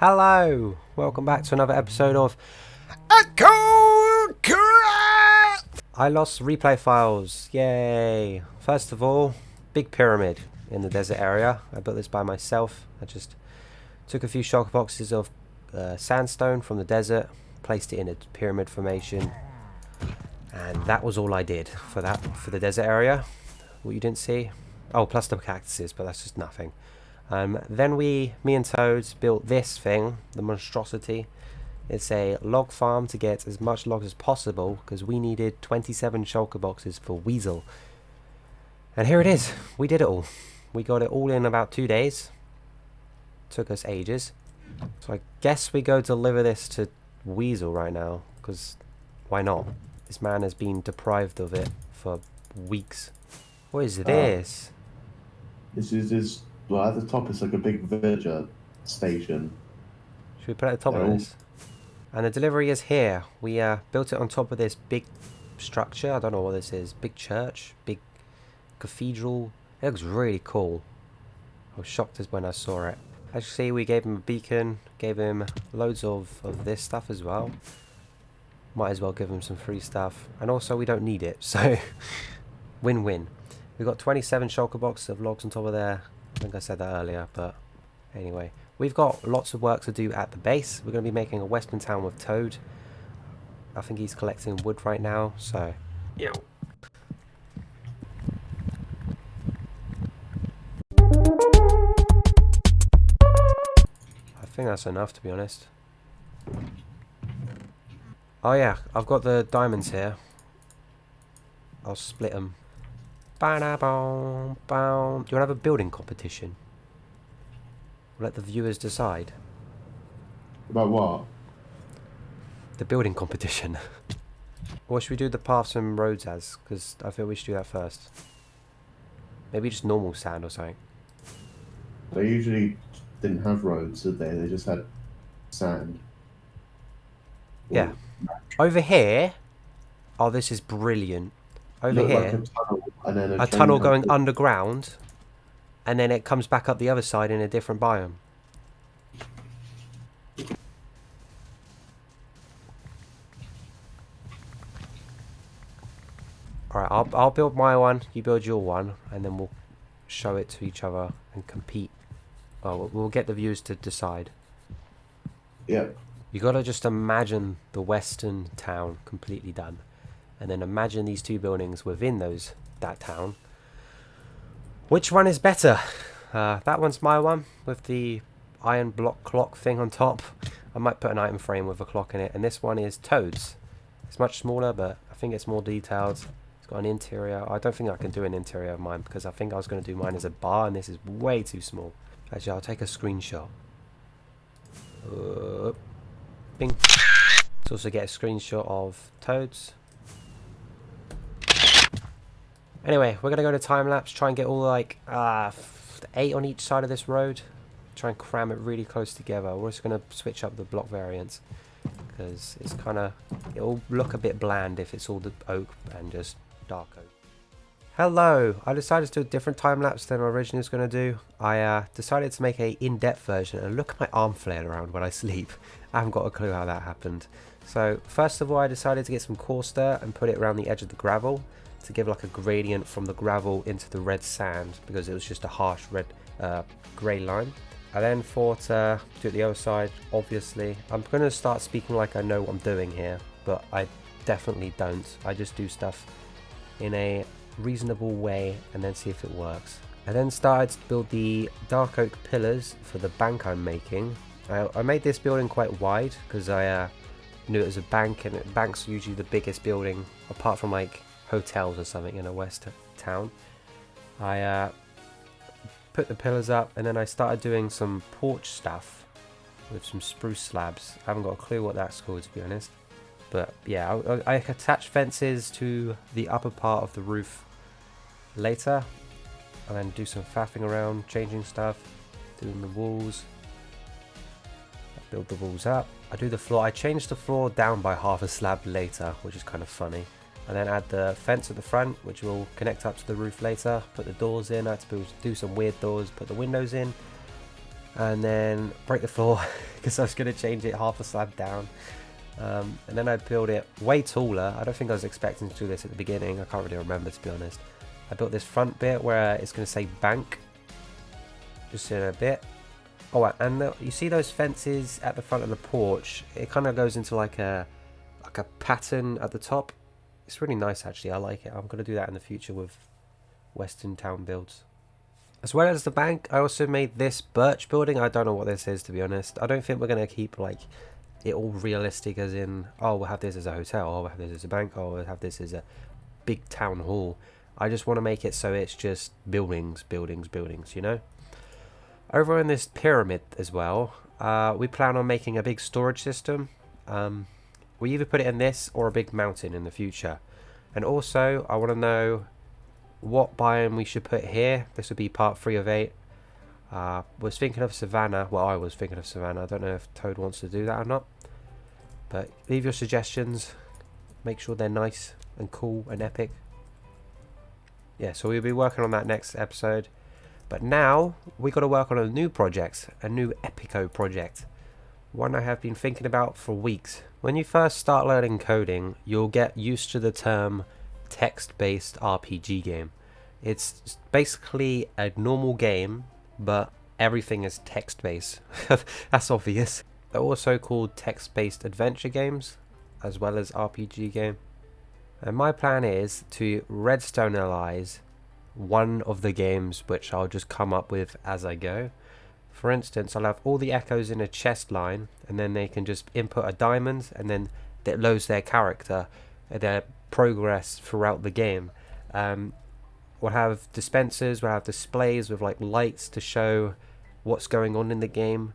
Hello! Welcome back to another episode of Echocraft! I lost replay files. Yay! First of all, big pyramid in the desert area. I built this by myself. I just took a few shulker boxes of sandstone from the desert, placed it in a pyramid formation, and that was all I did for the desert area. What you didn't see? Oh, plus the cactuses, but that's just nothing. Then me and Toads built this thing, the monstrosity. It's a log farm to get as much logs as possible because we needed 27 shulker boxes for Weasel. And here it is. We did it all. We got it all in about 2 days. Took us ages. So I guess we go deliver this to Weasel right now because why not? This man has been deprived of it for weeks. What is this? This is well, at the top it's like a big villager station. Should we put it at the top of this? And the delivery is here. We built it on top of this big structure. I don't know what this is. Big church? Big cathedral? It looks really cool. I was shocked as when I saw it. As you see, we gave him a beacon. Gave him loads of this stuff as well. Might as well give him some free stuff. And also we don't need it. So win-win. We've got 27 shulker boxes of logs on top of there. I think I said that earlier, but anyway. We've got lots of work to do at the base. We're going to be making a western town with Toad. I think he's collecting wood right now, so... Yeah. I think that's enough, to be honest. Oh yeah, I've got the diamonds here. I'll split them. Do you want to have a building competition? Let the viewers decide. About what? The building competition. Or should we do the paths and roads as? Because I feel we should do that first. Maybe just normal sand or something. They usually didn't have roads, did they? They just had sand. Yeah. Over here... Oh, this is brilliant. Over here... Like a tunnel, and then a tunnel going underground, and then it comes back up the other side in a different biome. Alright, I'll build my one, you build your one, and then we'll show it to each other and compete. Oh, we'll get the viewers to decide. Yep. You gotta just imagine the western town completely done. And then imagine these two buildings within that town. Which one is better? That one's my one with the iron block clock thing on top. I might put an item frame with a clock in it. And this one is Toad's. It's much smaller, but I think it's more detailed. It's got an interior. I don't think I can do an interior of mine because I think I was going to do mine as a bar, and this is way too small. Actually, I'll take a screenshot. Bing. Let's also get a screenshot of Toad's. Anyway, we're going to go to time-lapse, try and get all like 8 on each side of this road. Try and cram it really close together. We're just going to switch up the block variants. Because it's kind of... It'll look a bit bland if it's all the oak and just dark oak. Hello! I decided to do a different time-lapse than I originally was going to do. I decided to make a in-depth version. And look at my arm flail around when I sleep. I haven't got a clue how that happened. So, first of all, I decided to get some coarse dirt and put it around the edge of the gravel. To give like a gradient from the gravel into the red sand because it was just a harsh red grey line. I then thought to do it the other side. Obviously I'm going to start speaking like I know what I'm doing here, but I definitely don't. I just do stuff in a reasonable way and then see if it works. I then started to build the dark oak pillars for the bank I'm making. I made this building quite wide because I knew it was a bank, and banks are usually the biggest building apart from like hotels or something in a west town. I put the pillars up, and then I started doing some porch stuff with some spruce slabs. I haven't got a clue what that's called, to be honest, but yeah, I attach fences to the upper part of the roof later, and then do some faffing around, changing stuff, doing the walls. I build the walls up. I do the floor. I changed the floor down by half a slab later, which is kind of funny. And then add the fence at the front, which will connect up to the roof later. Put the doors in. I had to do some weird doors, put the windows in. And then break the floor because I was going to change it half a slab down. And then I built it way taller. I don't think I was expecting to do this at the beginning. I can't really remember, to be honest. I built this front bit where it's going to say bank. Just in a bit. Oh, and you see those fences at the front of the porch? It kind of goes into like a pattern at the top. It's really nice, actually. I like it. I'm going to do that in the future with Western town builds. As well as the bank, I also made this birch building. I don't know what this is, to be honest. I don't think we're going to keep like it all realistic, as in, oh, we'll have this as a hotel, oh, we'll have this as a bank, oh, we'll have this as a big town hall. I just want to make it so it's just buildings, buildings, buildings, you know? Over in this pyramid as well, we plan on making a big storage system. We either put it in this or a big mountain in the future. And also, I want to know what biome we should put here. This would be part 3 of 8. Was thinking of Savannah. Well, I was thinking of Savannah. I don't know if Toad wants to do that or not. But leave your suggestions. Make sure they're nice and cool and epic. Yeah, so we'll be working on that next episode. But now, we got to work on a new project. A new Epico project. One I have been thinking about for weeks. When you first start learning coding, you'll get used to the term text-based RPG game. It's basically a normal game, but everything is text-based. That's obvious. They're also called text-based adventure games, as well as RPG game. And my plan is to redstonealize one of the games, which I'll just come up with as I go. For instance, I'll have all the echoes in a chest line, and then they can just input a diamond, and then that loads their character, their progress throughout the game. We'll have dispensers, we'll have displays with like lights to show what's going on in the game,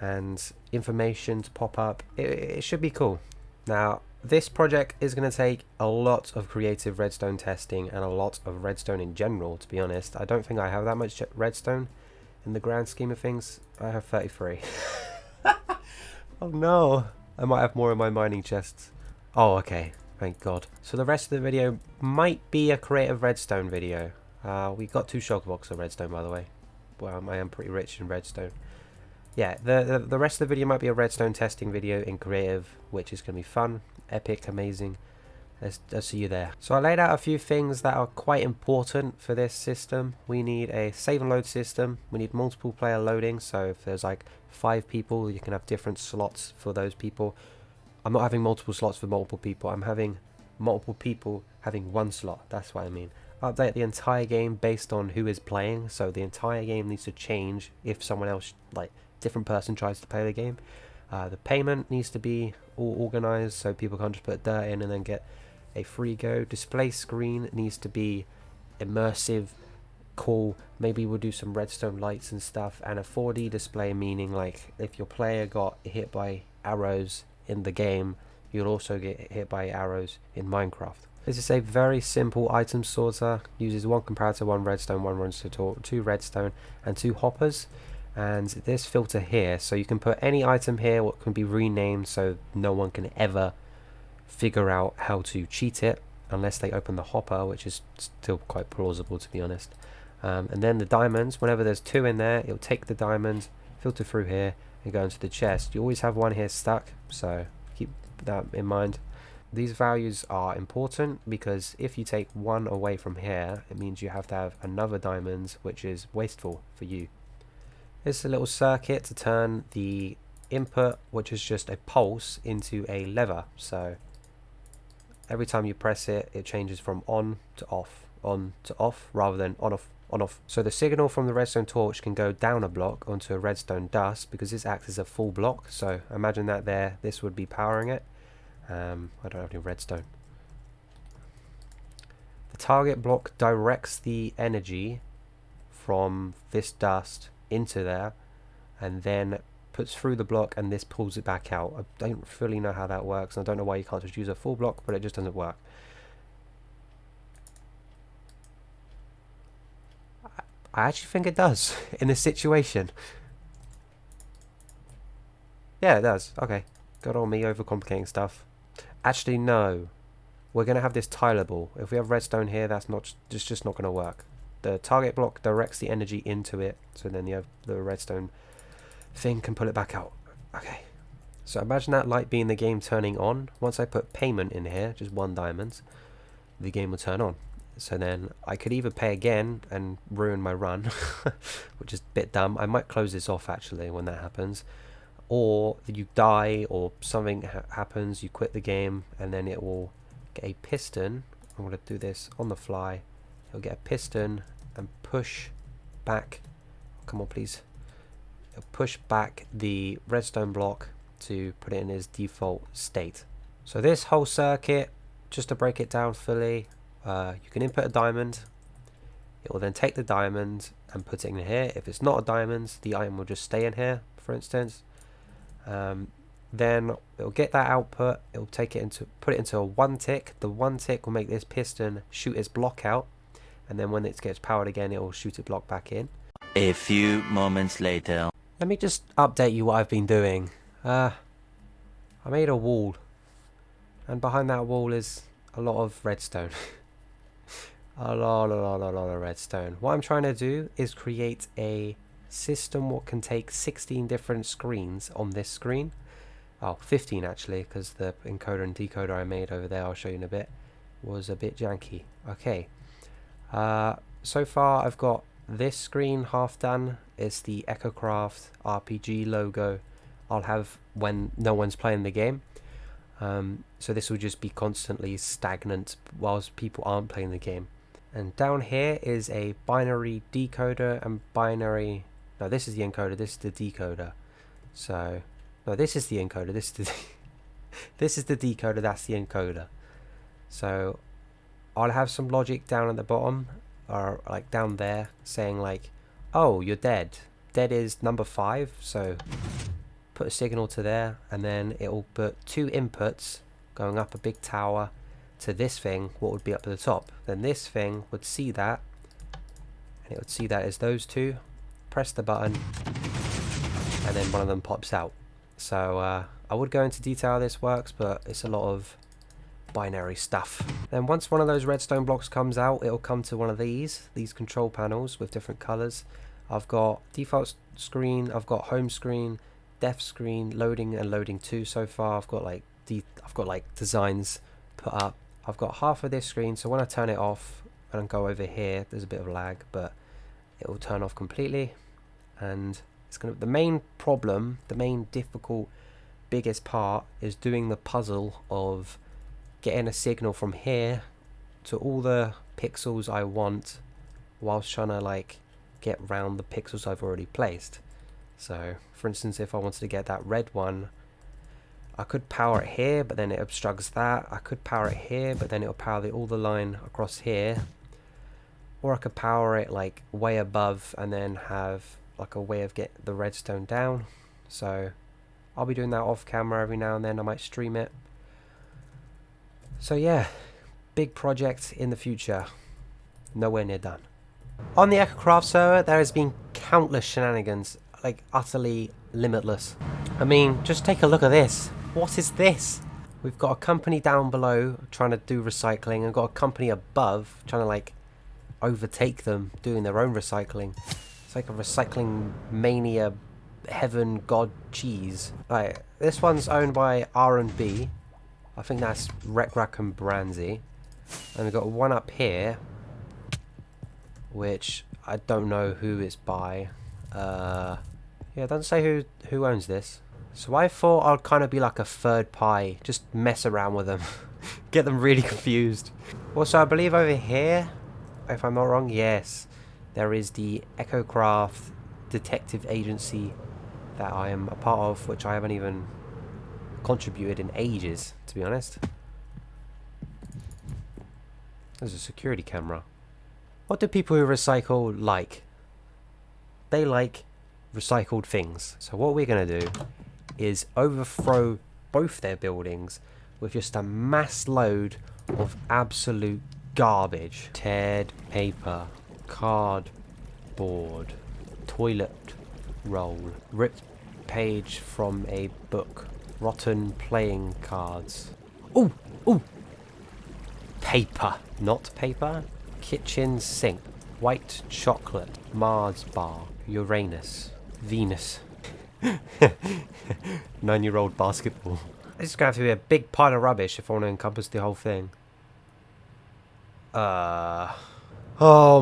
and information to pop up. It should be cool. Now, this project is going to take a lot of creative redstone testing and a lot of redstone in general, to be honest. I don't think I have that much redstone in the grand scheme of things. I have 33. Oh no, I might have more in my mining chests. Oh, okay, thank God. So the rest of the video might be a creative redstone video. We got 2 shulker blocks of redstone, by the way. Well, I am pretty rich in redstone. Yeah, the rest of the video might be a redstone testing video in creative, which is going to be fun, epic, amazing. I'll see you there. So I laid out a few things that are quite important for this system. We need a save and load system. We need multiple player loading, so if there's like 5 people, you can have different slots for those people. I'm not having multiple slots for multiple people. I'm having multiple people having 1 slot. That's what I mean. Update the entire game based on who is playing, so the entire game needs to change if someone else, like different person, tries to play the game. The payment needs to be all organized so people can't just put dirt in and then get a free go. Display screen needs to be immersive, cool. Maybe we'll do some redstone lights and stuff, and a 4D display, meaning like if your player got hit by arrows in the game, you'll also get hit by arrows in Minecraft. This is a very simple item sorter. Uses 1 comparator, 1 redstone, 1 redstone, 2 redstone, and 2 hoppers. And this filter here, so you can put any item here, what can be renamed, so no one can ever figure out how to cheat it unless they open the hopper, which is still quite plausible, to be honest. And then the diamonds, whenever there's 2 in there, it'll take the diamonds, filter through here, and go into the chest. You always have 1 here stuck, so keep that in mind. These values are important because if you take 1 away from here, it means you have to have another diamond, which is wasteful for you. This is a little circuit to turn the input, which is just a pulse, into a lever. So every time you press it, it changes from on to off, rather than on off. So the signal from the redstone torch can go down a block onto a redstone dust, because this acts as a full block. So imagine that there, this would be powering it. I don't have any redstone. The target block directs the energy from this dust into there, and then puts through the block, and this pulls it back out. I don't fully know how that works, and I don't know why you can't just use a full block, but it just doesn't work. I actually think it does in this situation. Yeah, it does. Okay, got on me overcomplicating stuff. Actually, no. We're going to have this tileable. If we have redstone here, that's not just not going to work. The target block directs the energy into it, so then you have the redstone thing can pull it back out. Okay. So imagine that light being the game turning on. Once I put payment in here, just 1 diamond, the game will turn on. So then I could either pay again and ruin my run, which is a bit dumb. I might close this off actually when that happens. Or you die or something happens, you quit the game, and then it will get a piston. I'm going to do this on the fly. It'll get a piston and push back. Come on, please. It'll push back the redstone block to put it in its default state. So this whole circuit, just to break it down fully, you can input a diamond. It will then take the diamond and put it in here. If it's not a diamond, the item will just stay in here, for instance. Then it'll get that output, it'll take it into, put it into a 1 tick. The 1 tick will make this piston shoot its block out, and then when it gets powered again, it will shoot its block back in. A few moments later. Let me just update you what I've been doing. I made a wall, and behind that wall is a lot of redstone. a lot of redstone. What I'm trying to do is create a system what can take 16 different screens on this screen. Oh, 15 actually, because the encoder and decoder I made over there, I'll show you in a bit, was a bit janky. Okay. So far I've got this screen half done. It's the Echocraft RPG logo I'll have when no one's playing the game. So this will just be constantly stagnant whilst people aren't playing the game. And down here is a binary decoder and binary... No, this is the encoder, this is the decoder. So... No, this is the encoder, this is the... this is the decoder, that's the encoder. So I'll have some logic down at the bottom, or like down there, saying like, oh, you're dead. Dead is number 5, so put a signal to there, and then it will put 2 inputs going up a big tower to this thing, what would be up at the top. Then this thing would see that, and it would see that as those 2, press the button, and then one of them pops out. So I would go into detail how this works, but it's a lot of binary stuff. Then once one of those redstone blocks comes out, it'll come to one of these control panels with different colors. I've got default screen, I've got home screen, def screen, loading and loading 2 so far. I've got like designs put up. I've got half of this screen, so when I turn it off and go over here, there's a bit of lag, but it will turn off completely. And it's gonna, the main problem, the main difficult, biggest part is doing the puzzle of getting a signal from here to all the pixels I want, whilst trying to like get round the pixels I've already placed. So for instance, if I wanted to get that red one, I could power it here, but then it obstructs that. I could power it here, but then it'll power all the line across here. Or I could power it like way above and then have like a way of get the redstone down. So I'll be doing that off camera every now and then. I might stream it. So yeah, big project in the future. Nowhere near done. On the Echocraft server, there has been countless shenanigans, like utterly limitless. I mean, just take a look at this. What is this? We've got a company down below trying to do recycling, and got a company above trying to like overtake them doing their own recycling. It's like a recycling mania, heaven god cheese. Right, this one's owned by R&B. I think that's Rekrack and Branzy. And we've got one up here, which I don't know who it's by. Yeah, it doesn't say who owns this. So I thought I'd kind of be like a third party, just mess around with them, get them really confused. Also, I believe over here, if I'm not wrong, yes, there is the Echocraft detective agency that I am a part of, which I haven't even contributed in ages, to be honest. There's a security camera. What do people who recycle like? They like recycled things. So what we're going to do is overthrow both their buildings with just a mass load of absolute garbage. Teared paper, cardboard, toilet roll, ripped page from a book, rotten playing cards. Ooh, ooh! Paper, not paper. Kitchen sink, white chocolate, Mars bar, Uranus, Venus. 9-year-old basketball. It's going to have to be a big pile of rubbish if I want to encompass the whole thing. Oh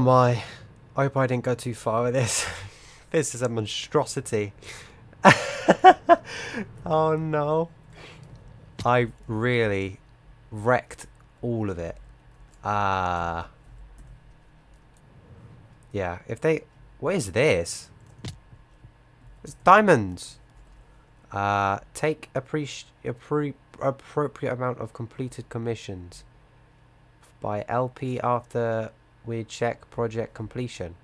my. I hope I didn't go too far with this. This is a monstrosity. Oh no. I really wrecked all of it. Yeah, if they... What is this? It's diamonds. Take appropriate amount of completed commissions by LP after we check project completion.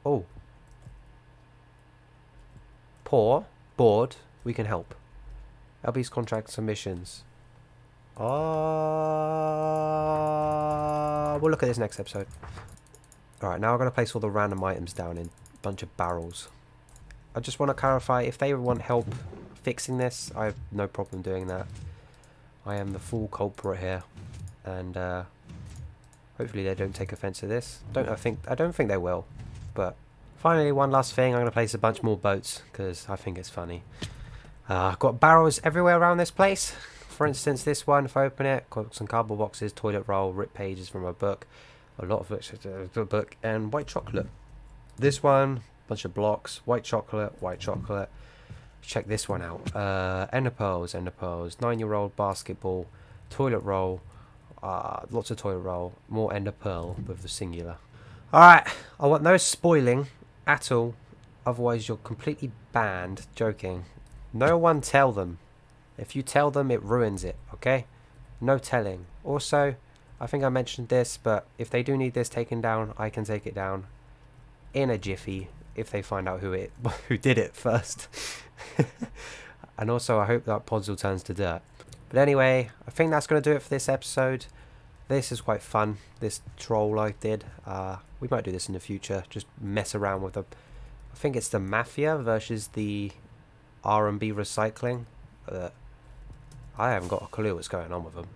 Oh. Poor. Bored. We can help. LP's contract submissions. We'll look at this next episode. Alright, now I'm going to place all the random items down in a bunch of barrels. I just want to clarify, if they want help fixing this, I have no problem doing that. I am the full culprit here. And hopefully they don't take offense to this. I don't think they will. But finally, one last thing, I'm going to place a bunch more boats, because I think it's funny. I've got barrels everywhere around this place. For instance, this one, if I open it, got some cardboard boxes, toilet roll, ripped pages from a book, a lot of which is a book, and white chocolate. This one, bunch of blocks, white chocolate, white chocolate. Check this one out. Ender pearls, 9-year-old basketball, toilet roll, lots of toilet roll, more ender pearl with the singular. Alright, I want no spoiling at all, otherwise you're completely banned. Joking. No one tell them. If you tell them, it ruins it, okay? No telling. Also, I think I mentioned this, but if they do need this taken down, I can take it down in a jiffy if they find out who did it first. And also, I hope that Podzol turns to dirt. But anyway, I think that's going to do it for this episode. This is quite fun, this troll I did. We might do this in the future, just mess around with I think it's the Mafia versus the R&B recycling. I haven't got a clue what's going on with them.